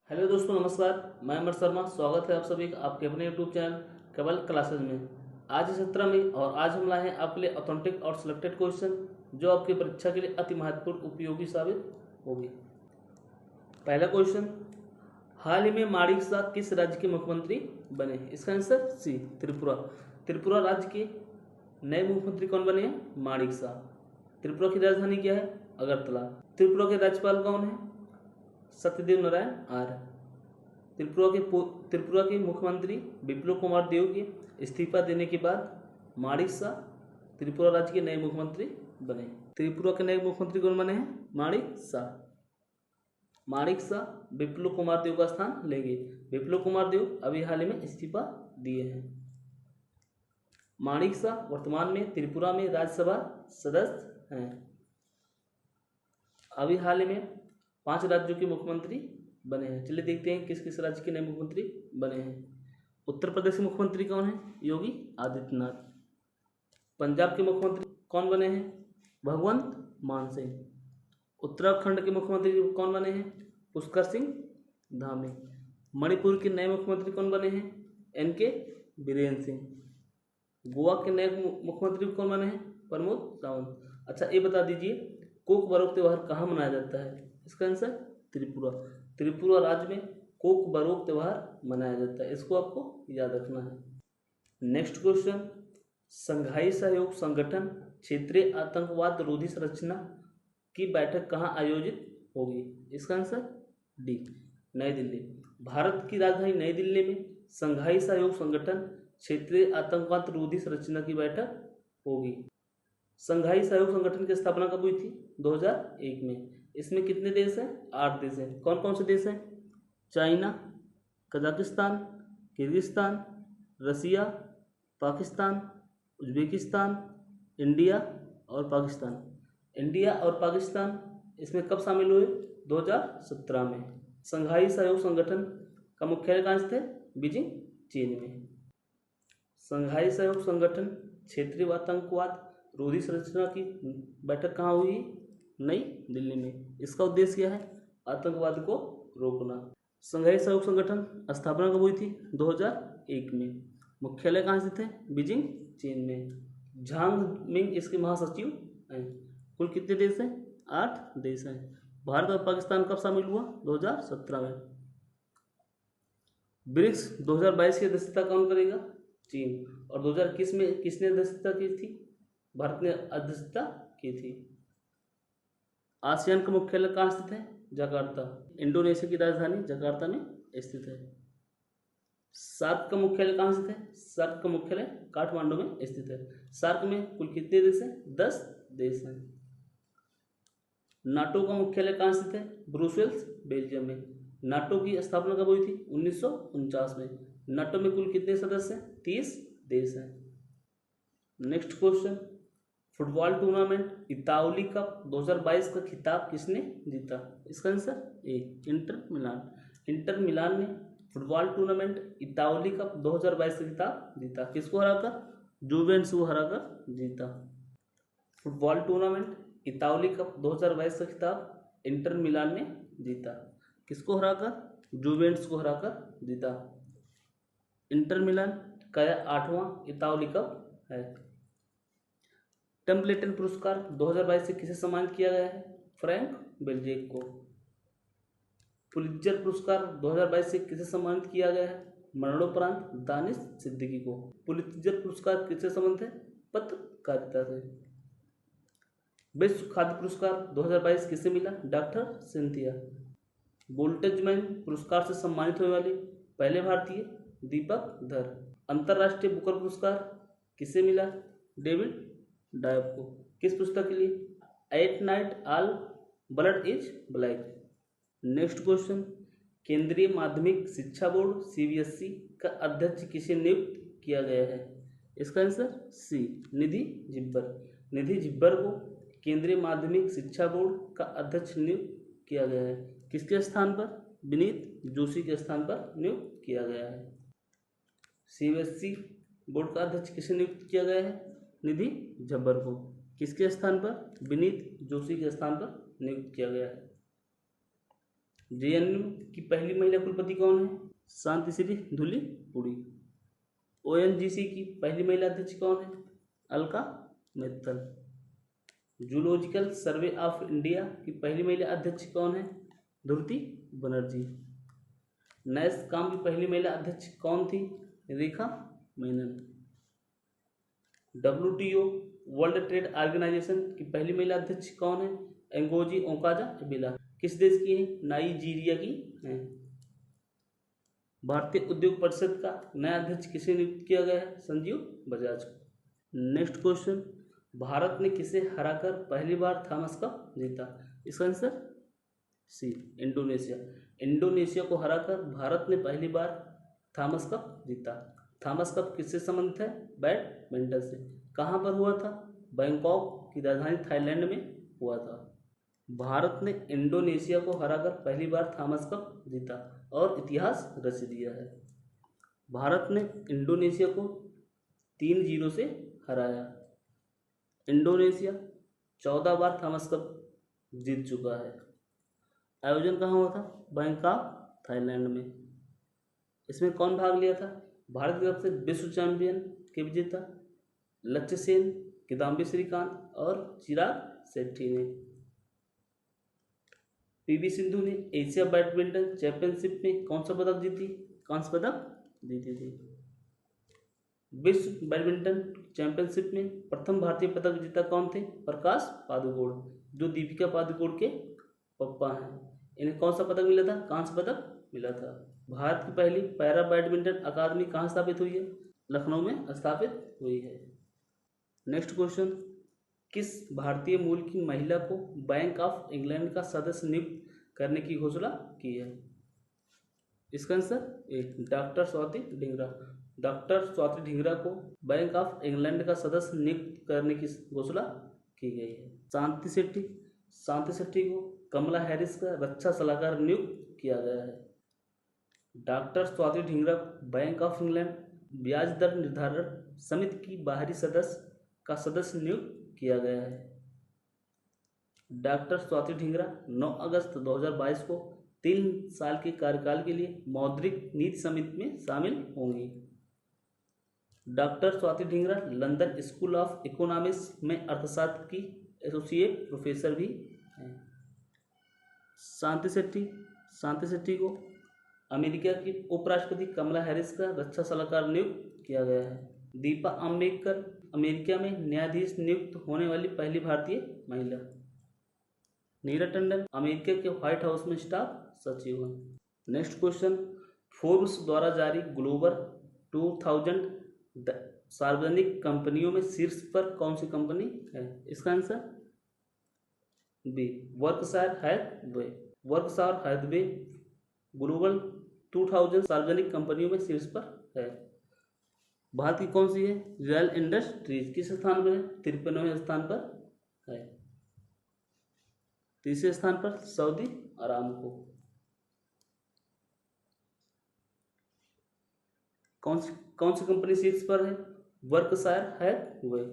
Hello दोस्तों, नमस्कार। मैं अमर शर्मा। स्वागत है आप सभी का आपके अपने यूट्यूब चैनल केवल क्लासेज में। आज है 17 मई और आज हम लाए हैं आपके लिए ऑथेंटिक और सिलेक्टेड क्वेश्चन जो आपकी परीक्षा के लिए अति महत्वपूर्ण उपयोगी साबित होगी। पहला क्वेश्चन, हाल ही में माणिक शाह किस राज्य के मुख्यमंत्री बने? इसका आंसर सी, त्रिपुरा। त्रिपुरा राज्य के नए मुख्यमंत्री कौन बने हैं? माणिक शाह। त्रिपुरा की राजधानी क्या है? अगरतला। त्रिपुरा के राज्यपाल कौन है? सत्यदेव नारायण आर्य। त्रिपुरा के मुख्यमंत्री बिप्लब कुमार देव के इस्तीफा देने के बाद माणिक शाह त्रिपुरा राज्य के नए मुख्यमंत्री बने। त्रिपुरा के नए मुख्यमंत्री कौन बने हैं? माणिक शाह। माणिक शाह बिप्लब कुमार देव का स्थान लेंगे। बिप्लब कुमार देव अभी हाल ही में इस्तीफा दिए हैं। माणिक शाह वर्तमान में त्रिपुरा में राज्यसभा सदस्य हैं। अभी हाल ही में 5 राज्यों के मुख्यमंत्री बने हैं। चलिए देखते हैं किस किस राज्य के नए मुख्यमंत्री बने हैं। उत्तर प्रदेश के मुख्यमंत्री कौन है? योगी आदित्यनाथ। पंजाब के मुख्यमंत्री कौन बने हैं? भगवंत मान सिंह। उत्तराखंड के मुख्यमंत्री कौन बने हैं? पुष्कर सिंह धामी। मणिपुर के नए मुख्यमंत्री कौन बने हैं? एन.के. बीरेन सिंह। गोवा के नए मुख्यमंत्री कौन बने हैं? प्रमोद सावंत। अच्छा, ये बता दीजिए कोक बरोक त्योहार कहाँ मनाया जाता है? इसका आंसर त्रिपुरा। त्रिपुरा राज्य में कोक बरोक त्योहार मनाया जाता है। इसको आपको याद रखना है। नेक्स्ट क्वेश्चन, संघाई सहयोग संगठन क्षेत्रीय आतंकवाद रोधी संरचना की बैठक कहाँ आयोजित होगी? इसका आंसर डी, नई दिल्ली। भारत की राजधानी नई दिल्ली में संघाई सहयोग संगठन क्षेत्रीय आतंकवाद रोधी संरचना की बैठक होगी। संघाई सहयोग संगठन की स्थापना कब हुई थी? 2001 में। इसमें कितने देश हैं? 8 देश हैं। कौन कौन से देश हैं? चाइना, कजाकिस्तान, किर्गिस्तान, रसिया, पाकिस्तान, उज्बेकिस्तान, इंडिया और पाकिस्तान। इंडिया और पाकिस्तान इसमें कब शामिल हुए? 2017 में। संघाई सहयोग संगठन का मुख्यालय कहाँ स्थित है? बीजिंग, चीन में। संघाई सहयोग संगठन क्षेत्रीय आतंकवाद रोधी संरचना की बैठक कहाँ हुई? नई दिल्ली में। इसका उद्देश्य क्या है? आतंकवाद को रोकना। संघाई सहयोग संगठन स्थापना कब हुई थी? 2001 में। मुख्यालय कहाँ स्थित है? बीजिंग, चीन में। झांग मिंग इसके महासचिव हैं। कुल कितने देश हैं? 8 देश हैं। भारत और पाकिस्तान कब शामिल हुआ? 2017 में। ब्रिक्स 2022 की अध्यक्षता कौन करेगा? चीन। और 2021 में किसने अध्यक्षता की थी? भारत ने अध्यक्षता की थी। आसियान का मुख्यालय कहाँ स्थित है? जकार्ता। इंडोनेशिया की राजधानी जकार्ता में स्थित है। सार्क का मुख्यालय कहाँ स्थित है? सार्क का मुख्यालय काठमांडू में स्थित है। सार्क में कुल कितने देश हैं? 10 देश हैं। नाटो का मुख्यालय कहाँ स्थित है? ब्रुसेल्स, बेल्जियम में। नाटो की स्थापना कब हुई थी? 1949 में। नाटो में कुल कितने सदस्य हैं? 30 देश हैं। नेक्स्ट क्वेश्चन, फुटबॉल टूर्नामेंट इताउली कप 2022 का खिताब किसने जीता? इसका answer A, Inter Milan. Inter Milan ने फुटबॉल टूर्नामेंट इताउली कप 2022 का खिताब जीता। किसको हराकर? जुवेंटस को हराकर जीता। फुटबॉल टूर्नामेंट इताउली कप 2022 का खिताब इंटर मिलान ने जीता। किसको हराकर? जुवेंटस को हराकर जीता। इंटर मिलान का 8वां इताउली कप है। टेम्पलेटन पुरस्कार 2022 से किसे सम्मानित किया गया है? फ्रैंक बेल्जेक को। पुलित्जर पुरस्कार 2022 से किसे सम्मानित किया गया है? मरणोपरांत दानिश सिद्दीकी को। पुलित्जर पुरस्कार किससे संबंधित है? पत्रकारिता से। विश्व खाद्य पुरस्कार 2022 किसे मिला? Doctor Cynthia. वोल्टेजमैन पुरस्कार से सम्मानित होने वाले पहले भारतीय दीपक धर। अंतर्राष्ट्रीय बुकर पुरस्कार किसे मिला? डेविड डायब को। किस पुस्तक के लिए? At night all blood is black. Next question, केंद्रीय माध्यमिक शिक्षा बोर्ड सीबीएसई का अध्यक्ष किसे नियुक्त किया गया है? इसका आंसर सी, निधि जिब्बर। निधि जिब्बर को केंद्रीय माध्यमिक शिक्षा बोर्ड का अध्यक्ष नियुक्त किया गया है। किसके स्थान पर? विनीत जोशी के स्थान पर नियुक्त किया गया है। सीबीएसई बोर्ड का अध्यक्ष किसे नियुक्त किया गया है? निधि झब्बर को। किसके स्थान पर? विनीत जोशी के स्थान पर नियुक्त किया गया है। जेएनयू की पहली महिला कुलपति कौन है? शांति श्री धुली पुड़ी। ओएनजीसी की पहली महिला अध्यक्ष कौन है? Alka Mittal. Zoological survey of India की पहली महिला अध्यक्ष कौन है? ध्रुति बनर्जी। नैसकॉम की पहली महिला अध्यक्ष कौन थी? Rekha Menon. WTO world trade organisation की पहली महिला अध्यक्ष कौन है? एंगोजी ओकाजा-इबेला। किस देश की है? नाइजीरिया की है। भारतीय उद्योग परिषद का नया अध्यक्ष किसे नियुक्त किया गया है? संजीव बजाज। नेक्स्ट क्वेश्चन, भारत ने किसे हराकर पहली बार थॉमस कप जीता? इसका आंसर सी, इंडोनेशिया। इंडोनेशिया को हराकर भारत ने पहली बार थॉमस कप जीता। थॉमस कप किससे संबंधित है? बैडमिंटन से। कहाँ पर हुआ था? बैंकॉक की राजधानी थाईलैंड में हुआ था। भारत ने इंडोनेशिया को हराकर पहली बार थॉमस कप जीता और इतिहास रच दिया है। भारत ने इंडोनेशिया को 3-0 से हराया। इंडोनेशिया 14 बार थॉमस कप जीत चुका है। आयोजन कहाँ हुआ था? बैंकॉक थाईलैंड में। इसमें कौन भाग लिया था? भारत की तरफ से विश्व चैंपियन के विजेता लक्ष्य सेन, किदाम्बी श्रीकांत और चिराग शेट्टी ने। पीवी सिंधु ने एशिया बैडमिंटन चैंपियनशिप में कौन सा पदक जीती? कांस्य पदक जीती थी। विश्व बैडमिंटन चैंपियनशिप में प्रथम भारतीय पदक विजेता कौन थे? प्रकाश पादुकोण, जो दीपिका पादुकोण के पप्पा हैं। इन्हें कौन सा पदक मिला था? कांस्य पदक मिला था। भारत की पहली पैरा बैडमिंटन अकादमी कहाँ स्थापित हुई है? लखनऊ में स्थापित हुई है। नेक्स्ट क्वेश्चन, किस भारतीय मूल की महिला को बैंक ऑफ इंग्लैंड का सदस्य नियुक्त करने की घोषणा की है? इसका आंसर ए, डॉक्टर स्वाति ढिंगरा। डॉक्टर स्वाति ढिंगरा को बैंक ऑफ इंग्लैंड का सदस्य नियुक्त करने की घोषणा की गई है। शांति शेट्टी, शांति शेट्टी को कमला हैरिस का रक्षा सलाहकार नियुक्त किया गया है। Doctor Swati Dhingra bank of England ब्याज दर निर्धारण समिति की बाहरी सदस्य नियुक्त किया गया है। डॉक्टर स्वाति ढिंगरा 9 अगस्त 2022 को 3 साल के कार्यकाल के लिए मौद्रिक नीति समिति में शामिल होंगी। Doctor Swati Dhingra London school of economics में अर्थशास्त्र की एसोसिएट प्रोफेसर भी हैं। शांति शेट्टी को अमेरिका की उपराष्ट्रपति कमला हैरिस का रक्षा सलाहकार नियुक्त किया गया है। दीपा अंबेडकर अमेरिका में न्यायाधीश नियुक्त होने वाली पहली भारतीय महिला। नीरज टंडन अमेरिका के व्हाइट हाउस में स्टाफ सचिव हैं। नेक्स्ट क्वेश्चन, फोर्ब्स द्वारा जारी ग्लोबल 2000 सार्वजनिक कंपनियों में शीर्ष पर कौन सी कंपनी है? इसका answer B, Berkshire Hathaway. Berkshire Hathaway global 2000 सार्वजनिक कंपनियों में शीर्ष पर है। भारत की कौन सी है? रिलायंस इंडस्ट्रीज किस स्थान पर है? 53वें स्थान पर है। तीसरे स्थान पर सऊदी अरामको। कौन सी कंपनी शीर्ष पर है? Berkshire Hathaway.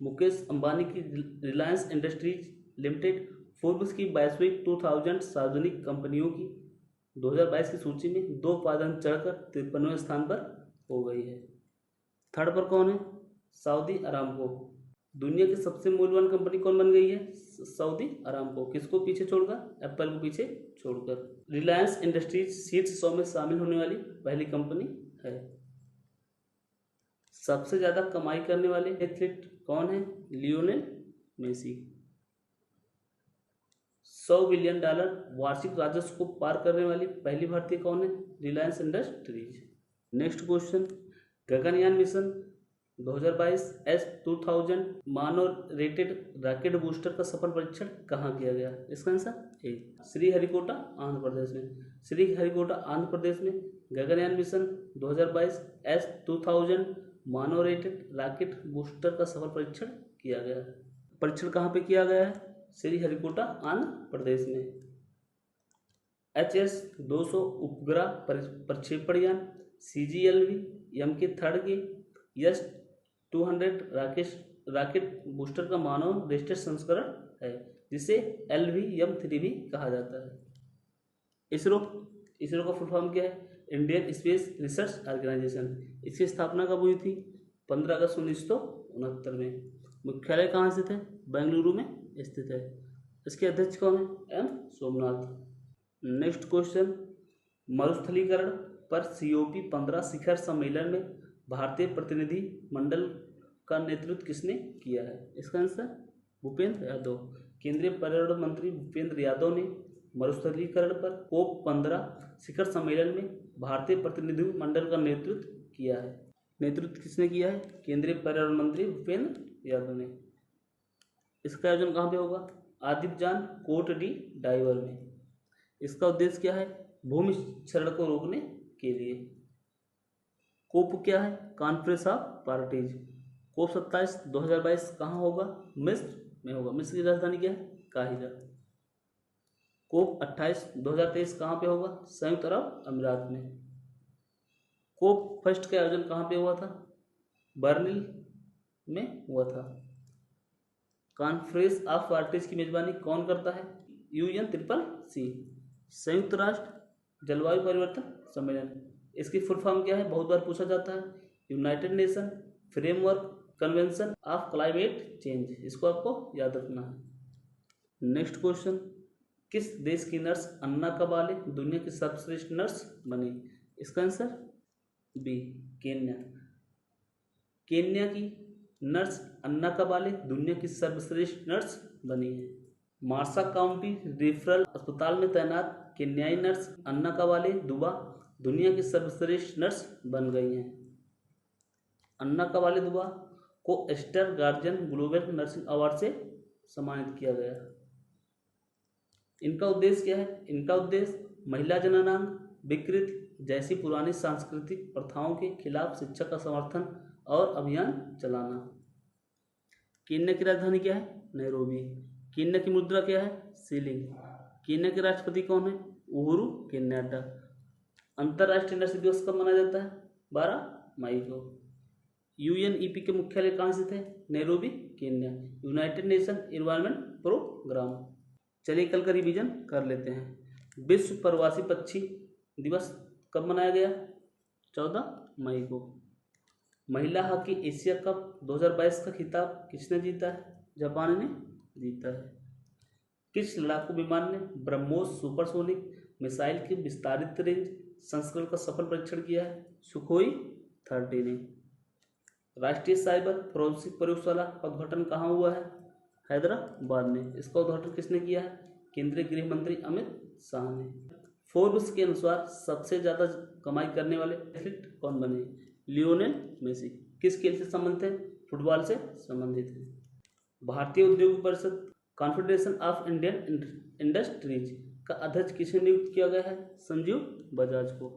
मुकेश अंबानी की रिलायंस इंडस्ट्रीज लिमिटेड फोर्ब्स की 22वीं 2000 सार्वजनिक कंपनियों की 2022 की सूची में 2 पायदान चढ़कर 53वें स्थान पर हो गई है। थर्ड पर कौन है? Saudi Aramco. दुनिया की सबसे मूल्यवान कंपनी कौन बन गई है? Saudi Aramco. किसको पीछे छोड़कर? एप्पल को पीछे छोड़कर। रिलायंस इंडस्ट्रीज शीर्ष 100 में शामिल होने वाली पहली कंपनी है। सबसे ज्यादा कमाई करने वाले एथलीट कौन है? Lionel Messi. $100 बिलियन वार्षिक राजस्व को पार करने वाली पहली भारतीय कौन है? Reliance industries. Next question, Gaganyaan mission 2022 S2000 मानव रेटेड रॉकेट बूस्टर का सफल परीक्षण कहाँ किया गया? इसका आंसर ए, श्रीहरिकोटा आंध्र प्रदेश में। श्रीहरिकोटा आंध्र प्रदेश में गगनयान मिशन 2022 S2000 मानव रेटेड रॉकेट बूस्टर का सफल परीक्षण किया गया। परीक्षण कहाँ पे किया गया है? श्रीहरिकोटा आंध्र प्रदेश में। HS-200 उपग्रह प्रक्षेपण यान CGLV M3 के S-200 रॉकेट बूस्टर का मानव रेटेड संस्करण है, जिसे LV-M3 भी कहा जाता है। इसरो, इसरो का फुल फॉर्म क्या है? Indian space research organisation. इसकी स्थापना कब हुई थी? 15 अगस्त 1969 में। मुख्यालय कहाँ स्थित है? बेंगलुरु में स्थित है। इसके अध्यक्ष कौन है? एम सोमनाथ। नेक्स्ट क्वेश्चन, मरुस्थलीकरण पर COP15 शिखर सम्मेलन में भारतीय प्रतिनिधि मंडल का नेतृत्व किसने किया है? इसका आंसर भूपेंद्र यादव। केंद्रीय पर्यावरण मंत्री भूपेंद्र यादव ने मरुस्थलीकरण पर COP15 शिखर सम्मेलन में भारतीय प्रतिनिधि मंडल का नेतृत्व किया है। नेतृत्व किसने किया है? केंद्रीय पर्यावरण मंत्री भूपेंद्र यादव ने। इसका आयोजन कहाँ पे होगा? आदिबजान कोट डी डाइवर में। इसका उद्देश्य क्या है? भूमि क्षरण को रोकने के लिए। कोप क्या है? Conference of parties. COP 27 2022 कहाँ होगा? मिस्र में होगा। मिस्र की राजधानी क्या है? काहिरा। COP 28 2023 कहाँ पे होगा? संयुक्त अरब अमीरात में। COP फर्स्ट का आयोजन कहाँ पे हुआ था? बर्लिन में हुआ था। कॉन्फ्रेंस ऑफ पार्टीज की मेजबानी कौन करता है? UNCCC। संयुक्त राष्ट्र जलवायु परिवर्तन सम्मेलन। इसकी फुल फॉर्म क्या है? बहुत बार पूछा जाता है। United nation framework convention of climate change. इसको आपको याद रखना है। नेक्स्ट क्वेश्चन, किस देश की नर्स अन्ना कबाले दुनिया की सर्वश्रेष्ठ नर्स बनी? इसका आंसर बी, केन्या। केन्या की नर्स अन्ना कबाले दुनिया की सर्वश्रेष्ठ नर्स बनी है। मार्सा काउंटी रेफरल अस्पताल में तैनात केन्याई नर्स अन्ना कबाले दुबा दुनिया की सर्वश्रेष्ठ नर्स बन गई हैं। अन्ना कबाले दुबा को Aster Guardian Global Nursing Award से सम्मानित किया गया। इनका उद्देश्य क्या है? इनका उद्देश्य महिला जननांग विकृति जैसी पुरानी सांस्कृतिक प्रथाओं के खिलाफ शिक्षा का समर्थन और अभियान चलाना। केन्या की राजधानी क्या है? नैरोबी। केन्या की मुद्रा क्या है? शिलिंग। केन्या के राष्ट्रपति कौन है? Uhuru Kenyatta. अंतर्राष्ट्रीय नर्स दिवस कब मनाया जाता है? 12 मई को। UNEP के मुख्यालय कहाँ स्थित है? Nairobi, Kenya. United Nation Environment Programme. चलिए कल का रिवीजन कर लेते हैं। विश्व प्रवासी पक्षी दिवस कब मनाया गया? 14 मई को। महिला हॉकी एशिया कप 2022 का खिताब किसने जीता है? जापान ने जीता है। किस लड़ाकू विमान ने ब्रह्मोस सुपरसोनिक मिसाइल की विस्तारित रेंज संस्करण का सफल परीक्षण किया है? सुखोई 30 ने। राष्ट्रीय साइबर फोरेंसिक प्रयोगशाला का उद्घाटन कहाँ हुआ है? हैदराबाद में। इसका उद्घाटन किसने किया है? केंद्रीय गृह मंत्री अमित शाह ने। फोर्ब्स के अनुसार सबसे ज्यादा कमाई करने वाले एथलीट कौन बने? Lionel Messi. किस खेल से संबंधित है? फुटबॉल से संबंधित है। भारतीय उद्योग परिषद कॉन्फेडरेशन ऑफ इंडियन इंडस्ट्रीज का अध्यक्ष किसे नियुक्त किया गया है? संजीव बजाज को।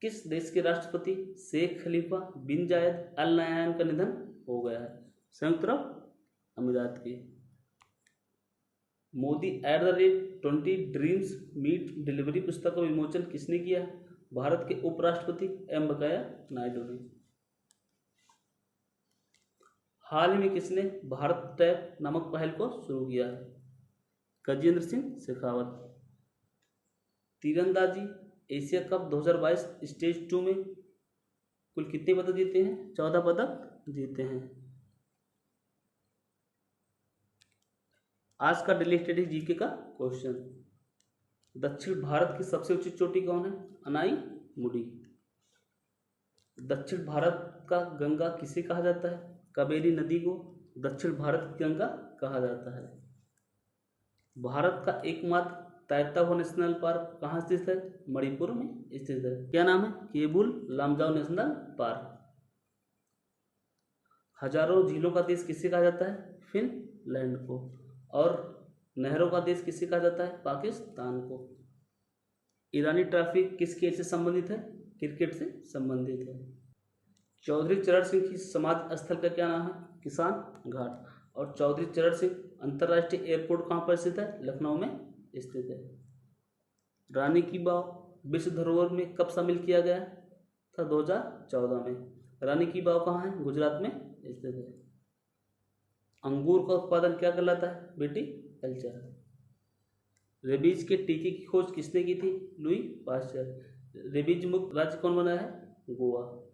किस देश के राष्ट्रपति शेख खलीफा बिन जायद अल नहयान का निधन हो गया है? संयुक्त अरब अमीरात के। मोदी @20 ड्रीम्स मीट डिलीवरी पुस्तक का विमोचन किसने किया? भारत के उपराष्ट्रपति एम वेंकैया नायडू ने। हाल ही में किसने भारत टैप नामक पहल को शुरू किया है? गजेंद्र सिंह शेखावत। तीरंदाजी एशिया कप 2022 स्टेज 2 में कुल कितने पदक जीते हैं? 14 पदक जीते हैं। आज का डेली स्टडी जीके का क्वेश्चन, दक्षिण भारत की सबसे ऊंची चोटी कौन है? अनाई मुडी। दक्षिण भारत का गंगा किसे कहा जाता है? कावेरी नदी को दक्षिण भारत की गंगा कहा जाता है। भारत का एकमात्र तैरता हुआ नेशनल पार्क कहाँ स्थित है? मणिपुर में स्थित है। क्या नाम है? Keibul Lamjao national park. हजारों झीलों का देश किसे कहा जाता है? फिनलैंड को। और नहरों का देश किसे कहा जाता है? पाकिस्तान को। ईरानी ट्रॉफी किस खेल से संबंधित है? क्रिकेट से संबंधित है। चौधरी चरण सिंह की समाधि स्थल का क्या नाम है? किसान घाट। और चौधरी चरण सिंह अंतर्राष्ट्रीय एयरपोर्ट कहाँ पर स्थित है? लखनऊ में स्थित है। रानी की वाव विश्व धरोहर में कब शामिल किया गया था? 2014 में। रानी की वाव कहाँ है? गुजरात में स्थित है। अंगूर का उत्पादन क्या कहलाता है? Witty culture. रेबीज के टीके की खोज किसने की थी? Louis Pasteur. रेबीज मुक्त राज्य कौन बना है? गोवा।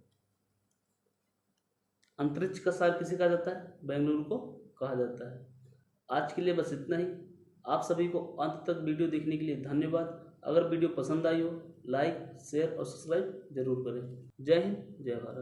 अंतरिक्ष का शहर किसे कहा जाता है? बेंगलुरु को कहा जाता है। आज के लिए बस इतना ही। आप सभी को अंत तक वीडियो देखने के लिए धन्यवाद। अगर वीडियो पसंद आई हो लाइक शेयर और सब्सक्राइब जरूर करें। जय हिंद, जय भारत।